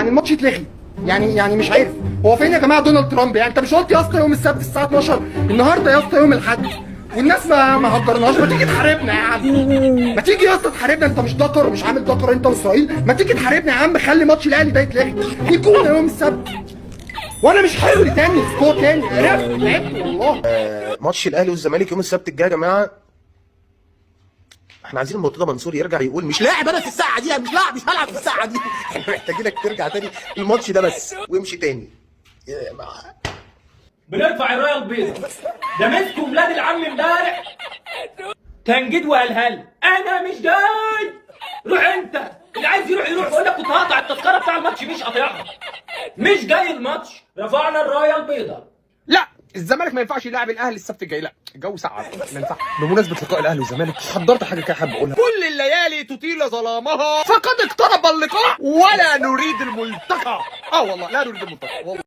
يعني الماتش يتلغي؟ يعني مش عارف هو فين يا جماعه دونالد ترامب؟ يعني انت مش قلت يا اسطى يوم السبت الساعه 12؟ النهارده يا اسطى يوم الاحد والناس ما هجرناش. ما تيجي تحاربنا يا عم، ما تيجي يا اسطى تحاربنا. انت مش دكر، مش عامل دكر انت واسرائيل. ما تيجي تحاربنا يا عم، خلي ماتش الاهلي ده يتلغي ويكون يوم السبت. وانا مش حمل تاني سكور تاني، عرفت تعبت والله. ماتش الاهلي والزمالك يوم السبت الجاي يا جماعه. احنا عايزين مرتضى منصور يرجع يقول مش لاعب انا في الساعه دي، مش لاعب، مش هلعب في الساعه دي. احنا محتاجينك ترجع تاني الماتش ده بس وامشي تاني. بنرفع الرايه البيضاء. ده مسكوا ولاد العم امبارح تنجيد وقالها لي انا مش جاي. روح انت، اللي عايز يروح يروح. بقول لك كنت هقطع التذكره بتاع الماتش، مش قاطعها. مش جاي الماتش، رفعنا الرايه البيضاء. لا الزمالك ما ينفعش يلاعب الاهلي السبت الجاي، لا الجو ساقع ما ينفعش. بمناسبه لقاء الاهلي والزمالك حضرت حاجه كده حابب اقولها. كل الليالي تطيل ظلامها فقد اقترب اللقاء ولا نريد الملتقى. والله لا نريد الملتقى والله.